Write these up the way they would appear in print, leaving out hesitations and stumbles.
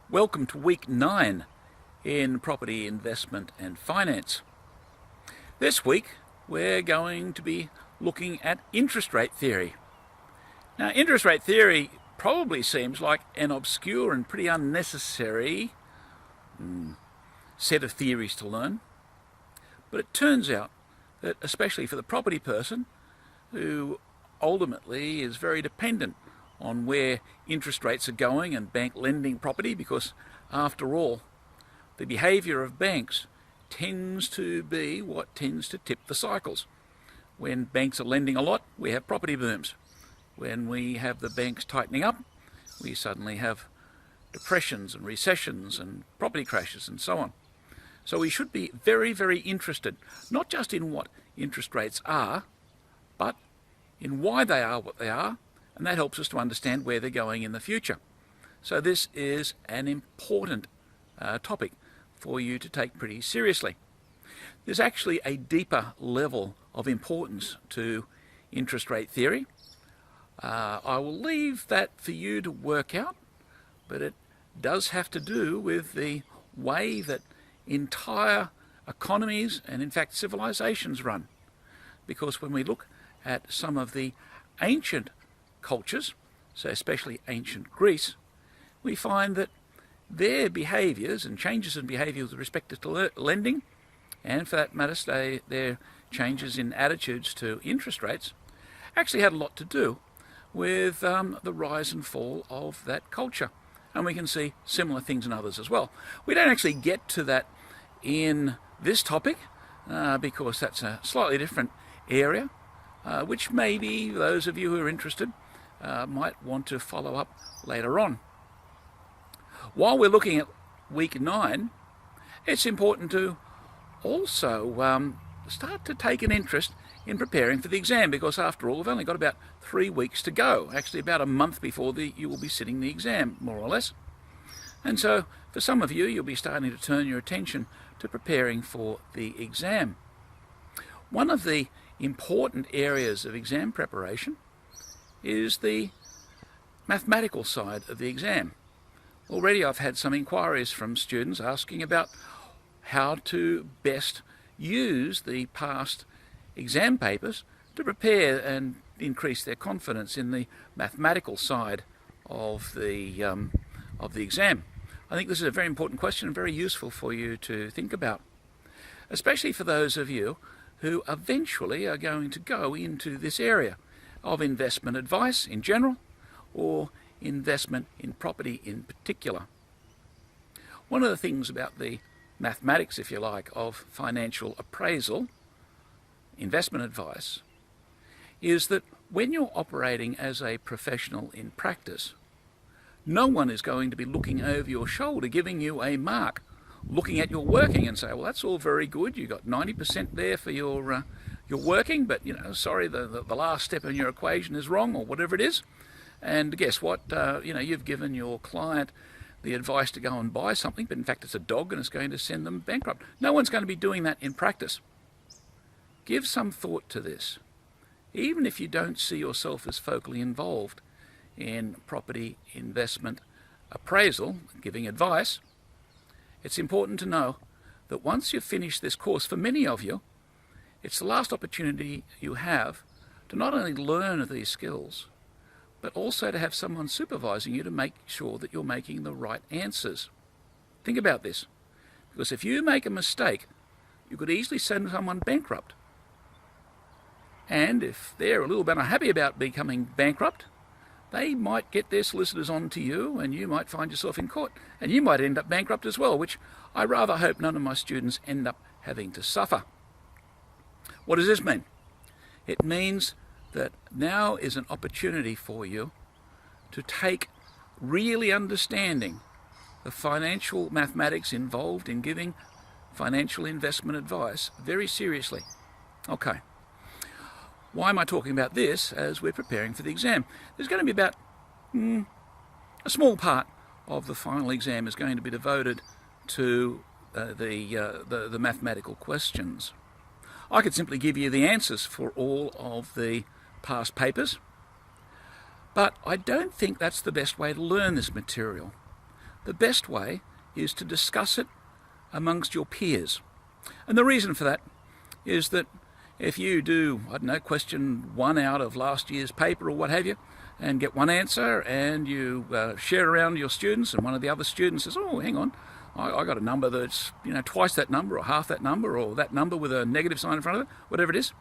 Welcome to week 9 in property investment and finance. This week we're going to be looking at interest rate theory. Now, interest rate theory probably seems like an obscure and pretty unnecessary set of theories to learn, but it turns out that especially for the property person who ultimately is very dependent on where interest rates are going and bank lending property, because after all, the behaviour of banks tends to be what tends to tip the cycles. When banks are lending a lot, we have property booms. When we have the banks tightening up, we suddenly have depressions and recessions and property crashes and so on. So we should be very, very interested, not just in what interest rates are, but in why they are what they are, and that helps us to understand where they're going in the future. So this is an important topic for you to take pretty seriously. There's actually a deeper level of importance to interest rate theory. I will leave that for you to work out, but it does have to do with the way that entire economies and in fact civilizations run. Because when we look at some of the ancient cultures, so especially ancient Greece, we find that their behaviours and changes in behaviour with respect to lending, and for that matter their changes in attitudes to interest rates, actually had a lot to do with the rise and fall of that culture. And we can see similar things in others as well. We don't actually get to that in this topic because that's a slightly different area, which maybe those of you who are interested might want to follow up later on. While we're looking at week 9, it's important to also start to take an interest in preparing for the exam, because after all, we've only got about 3 weeks to go, actually about a month before you will be sitting the exam, more or less. And so for some of you, you'll be starting to turn your attention to preparing for the exam. One of the important areas of exam preparation is the mathematical side of the exam. Already I've had some inquiries from students asking about how to best use the past exam papers to prepare and increase their confidence in the mathematical side of the exam. I think this is a very important question and very useful for you to think about, especially for those of you who eventually are going to go into this area of investment advice in general or investment in property in particular. One of the things about the mathematics, if you like, of financial appraisal, investment advice, is that when you're operating as a professional in practice, no one is going to be looking over your shoulder, giving you a mark, looking at your working and say, well, that's all very good, you got 90% there for your working, but sorry, the last step in your equation is wrong, or whatever it is. And guess what? You've given your client the advice to go and buy something, but in fact it's a dog and it's going to send them bankrupt. No one's going to be doing that in practice. Give some thought to this. Even if you don't see yourself as focally involved in property investment appraisal, giving advice, it's important to know that once you've finished this course, for many of you, it's the last opportunity you have to not only learn these skills, but also to have someone supervising you to make sure that you're making the right answers. Think about this, because if you make a mistake, you could easily send someone bankrupt. And if they're a little bit unhappy about becoming bankrupt, they might get their solicitors on to you, and you might find yourself in court, and you might end up bankrupt as well, which I rather hope none of my students end up having to suffer. What does this mean? It means that now is an opportunity for you to take really understanding the financial mathematics involved in giving financial investment advice very seriously. Okay. Why am I talking about this as we're preparing for the exam? There's going to be about a small part of the final exam is going to be devoted to the mathematical questions. I could simply give you the answers for all of the past papers, but I don't think that's the best way to learn this material. the best way is to discuss it amongst your peers. And the reason for that is that if you do, I don't know, question 1 out of last year's paper or what have you, and get one answer, and you share around your students, and one of the other students says, oh, hang on, I got a number that's twice that number, or half that number, or that number with a negative sign in front of it, whatever it is.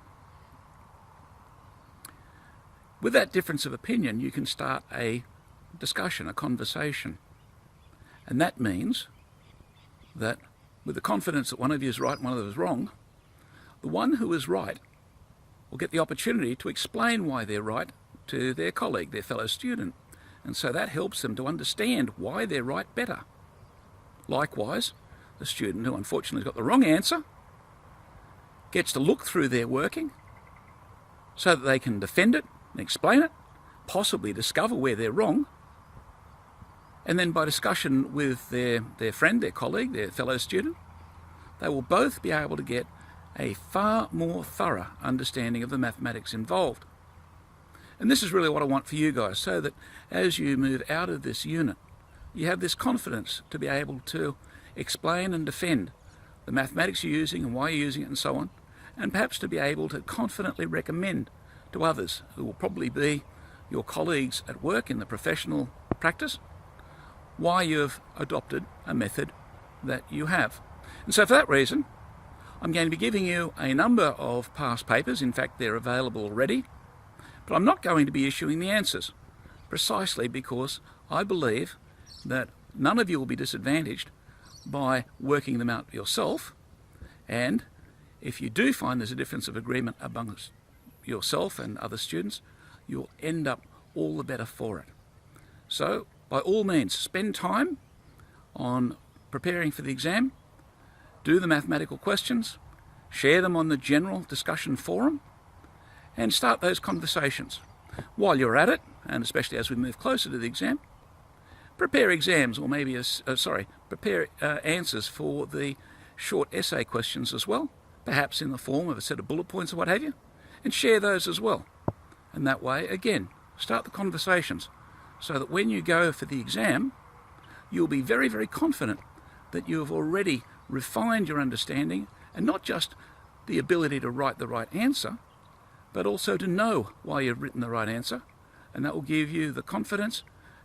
With that difference of opinion, you can start a discussion, a conversation. And that means that with the confidence that one of you is right and one of you is wrong, the one who is right will get the opportunity to explain why they're right to their colleague, their fellow student. And so that helps them to understand why they're right better. Likewise, the student who unfortunately got the wrong answer gets to look through their working so that they can defend it and explain it, possibly discover where they're wrong, and then by discussion with their friend, their colleague, their fellow student, they will both be able to get a far more thorough understanding of the mathematics involved. And this is really what I want for you guys, so that as you move out of this unit, you have this confidence to be able to explain and defend the mathematics you're using and why you're using it and so on, and perhaps to be able to confidently recommend to others who will probably be your colleagues at work in the professional practice why you've adopted a method that you have. And so for that reason, I'm going to be giving you a number of past papers. In fact, they're available already, but I'm not going to be issuing the answers, precisely because I believe that none of you will be disadvantaged by working them out yourself. And if you do find there's a difference of agreement amongst yourself and other students, you'll end up all the better for it. So by all means, spend time on preparing for the exam, do the mathematical questions, share them on the general discussion forum, and start those conversations. While you're at it, and especially as we move closer to the exam, prepare exams, or maybe prepare answers for the short essay questions as well, perhaps in the form of a set of bullet points or what have you, and share those as well. And that way, again, start the conversations so that when you go for the exam, you'll be very, very confident that you have already refined your understanding, and not just the ability to write the right answer, but also to know why you've written the right answer. And that will give you the confidence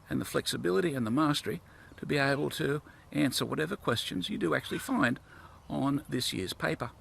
and the flexibility and the mastery to be able to answer whatever questions you do actually find on this year's paper.